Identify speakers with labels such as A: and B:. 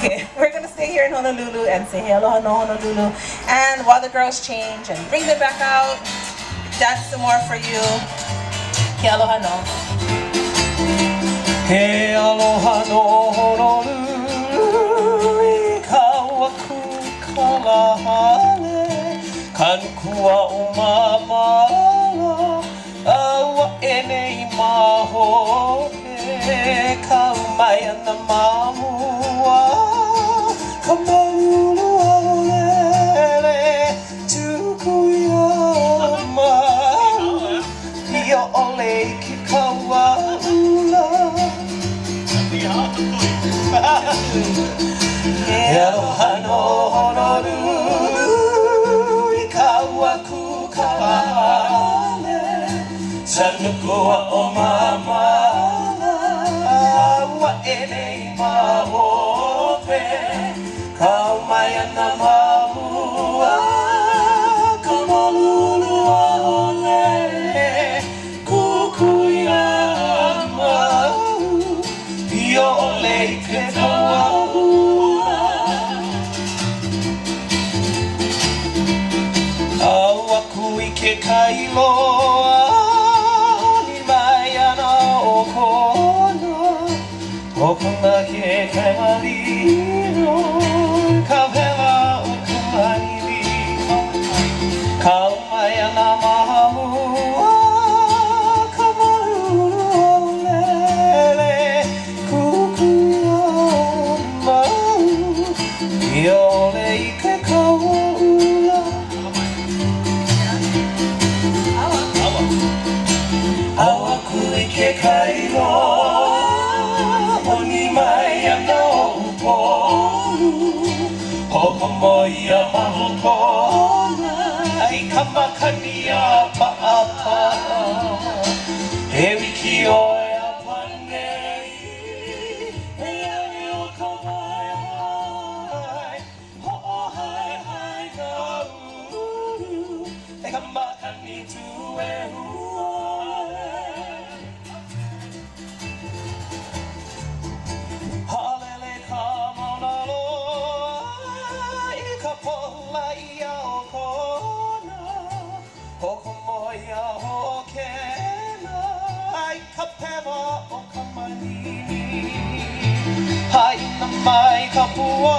A: Okay, we're gonna stay here in Honolulu and say hey aloha no Honolulu. And while the girls change and bring them back out, dance some more for you. Hey aloha no.
B: He aloha no Honolulu I kawaku kalahale Kanukua o mamala Awa enei maho e Kaumaya na mamua Kamalulu aolele Tukuyama Ia ole ki kawaula Aloha no Honolulu I kawaku kalahale Sanukua o mamala Awa enei mahope Kaumaya na mamua Kamalulu aolele Kukuyama Ia ole ke kawaula Awaku I ke kailoa Ni mai ana o kona O kona ke kai marino Ka pela o ka maili Ka mai ana mahamua Ka maruru aolele Kukuyama Ia ole I ke kawaula Awaku I ke kailoa Onohi Mai ana o upolu Hokomoia maho kona Ai kamakani a paapa He wiki oe a panei E ane o ka mai hai Ho'o hai hai ka uru E kamakani tu e huae Halele ka mauna loa I ka pola ia o kona Hokomoia hokena Ai ka pewa o ka manini Haina mai ka pua